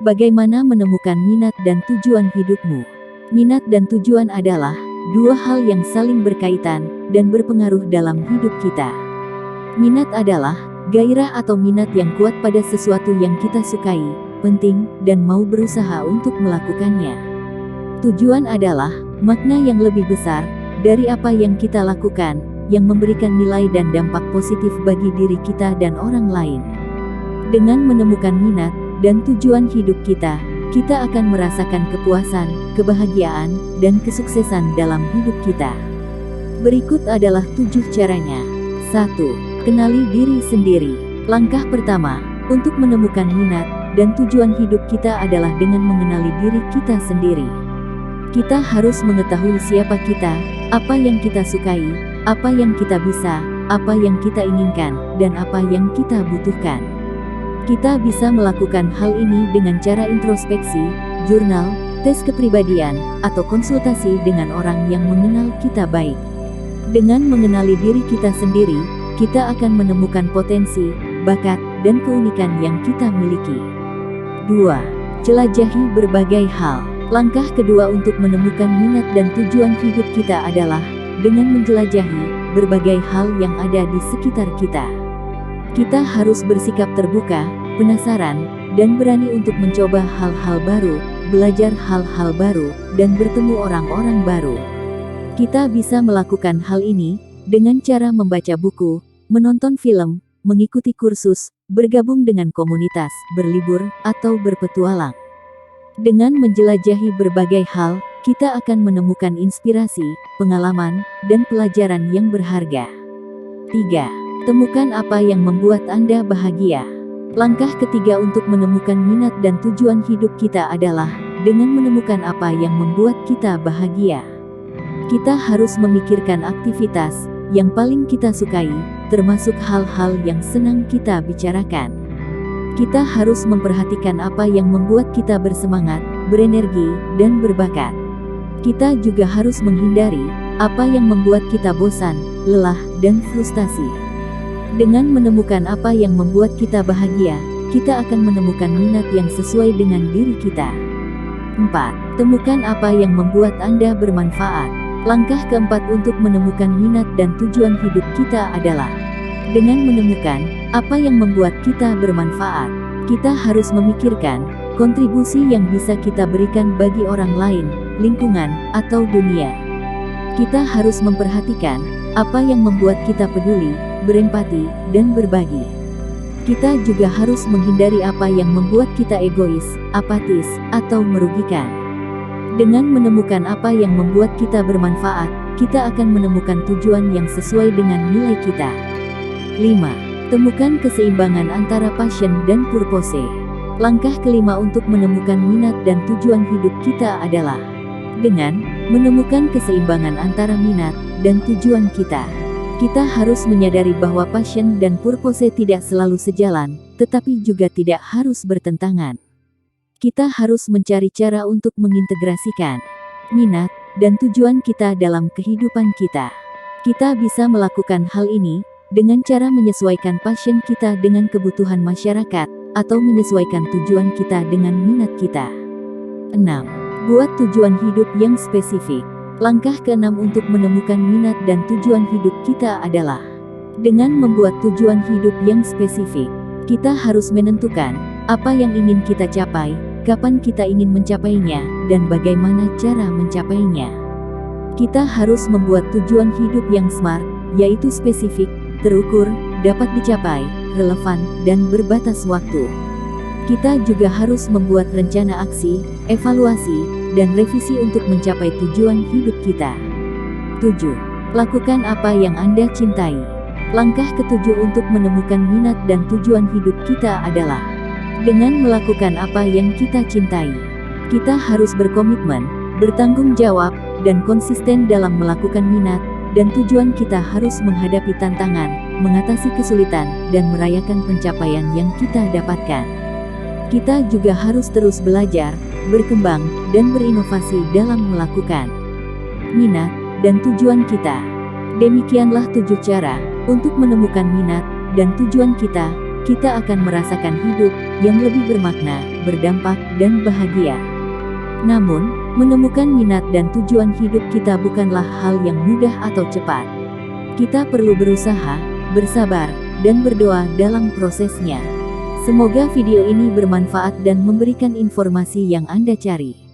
Bagaimana menemukan minat dan tujuan hidupmu? Minat dan tujuan adalah dua hal yang saling berkaitan dan berpengaruh dalam hidup kita. Minat adalah gairah atau minat yang kuat pada sesuatu yang kita sukai, penting, dan mau berusaha untuk melakukannya. Tujuan adalah makna yang lebih besar dari apa yang kita lakukan, yang memberikan nilai dan dampak positif bagi diri kita dan orang lain. Dengan menemukan minat dan tujuan hidup kita, kita akan merasakan kepuasan, kebahagiaan, dan kesuksesan dalam hidup kita. Berikut adalah 7 caranya. 1. Kenali diri sendiri. Langkah pertama, untuk menemukan minat dan tujuan hidup kita adalah dengan mengenali diri kita sendiri. Kita harus mengetahui siapa kita, apa yang kita sukai, apa yang kita bisa, apa yang kita inginkan, dan apa yang kita butuhkan. Kita bisa melakukan hal ini dengan cara introspeksi, jurnal, tes kepribadian, atau konsultasi dengan orang yang mengenal kita baik. Dengan mengenali diri kita sendiri, kita akan menemukan potensi, bakat, dan keunikan yang kita miliki. 2. Jelajahi berbagai hal. Langkah kedua untuk menemukan minat dan tujuan hidup kita adalah dengan menjelajahi berbagai hal yang ada di sekitar kita. Kita harus bersikap terbuka, penasaran, dan berani untuk mencoba hal-hal baru, belajar hal-hal baru, dan bertemu orang-orang baru. Kita bisa melakukan hal ini dengan cara membaca buku, menonton film, mengikuti kursus, bergabung dengan komunitas, berlibur, atau berpetualang. Dengan menjelajahi berbagai hal, kita akan menemukan inspirasi, pengalaman, dan pelajaran yang berharga. 3. Temukan apa yang membuat Anda bahagia. Langkah ketiga untuk menemukan minat dan tujuan hidup kita adalah dengan menemukan apa yang membuat kita bahagia. Kita harus memikirkan aktivitas yang paling kita sukai, termasuk hal-hal yang senang kita bicarakan. Kita harus memperhatikan apa yang membuat kita bersemangat, berenergi, dan berbakat. Kita juga harus menghindari apa yang membuat kita bosan, lelah, dan frustasi. Dengan menemukan apa yang membuat kita bahagia, kita akan menemukan minat yang sesuai dengan diri kita. 4. Temukan apa yang membuat Anda bermanfaat. Langkah keempat untuk menemukan minat dan tujuan hidup kita adalah dengan menemukan apa yang membuat kita bermanfaat. Kita harus memikirkan kontribusi yang bisa kita berikan bagi orang lain, lingkungan, atau dunia. Kita harus memperhatikan apa yang membuat kita peduli, berempati, dan berbagi. Kita juga harus menghindari apa yang membuat kita egois, apatis, atau merugikan. Dengan menemukan apa yang membuat kita bermanfaat, kita akan menemukan tujuan yang sesuai dengan nilai kita. 5. Temukan keseimbangan antara passion dan purpose. Langkah kelima untuk menemukan minat dan tujuan hidup kita adalah dengan menemukan keseimbangan antara minat dan tujuan kita. Kita harus menyadari bahwa passion dan purpose tidak selalu sejalan, tetapi juga tidak harus bertentangan. Kita harus mencari cara untuk mengintegrasikan minat dan tujuan kita dalam kehidupan kita. Kita bisa melakukan hal ini dengan cara menyesuaikan passion kita dengan kebutuhan masyarakat, atau menyesuaikan tujuan kita dengan minat kita. 6. Buat tujuan hidup yang spesifik. Langkah keenam untuk menemukan minat dan tujuan hidup kita adalah dengan membuat tujuan hidup yang spesifik. Kita harus menentukan apa yang ingin kita capai, kapan kita ingin mencapainya, dan bagaimana cara mencapainya. Kita harus membuat tujuan hidup yang SMART, yaitu spesifik, terukur, dapat dicapai, relevan, dan berbatas waktu. Kita juga harus membuat rencana aksi, evaluasi, dan revisi untuk mencapai tujuan hidup kita. 7. Lakukan apa yang Anda cintai. Langkah ketujuh untuk menemukan minat dan tujuan hidup kita adalah dengan melakukan apa yang kita cintai. Kita harus berkomitmen, bertanggung jawab, dan konsisten dalam melakukan minat dan tujuan kita. Harus menghadapi tantangan, mengatasi kesulitan, dan merayakan pencapaian yang kita dapatkan. Kita juga harus terus belajar, berkembang, dan berinovasi dalam melakukan minat dan tujuan kita. Demikianlah 7 cara untuk menemukan minat dan tujuan kita. kita akan merasakan hidup yang lebih bermakna, berdampak, dan bahagia. Namun, menemukan minat dan tujuan hidup kita bukanlah hal yang mudah atau cepat. Kita perlu berusaha, bersabar, dan berdoa dalam prosesnya. Semoga video ini bermanfaat dan memberikan informasi yang Anda cari.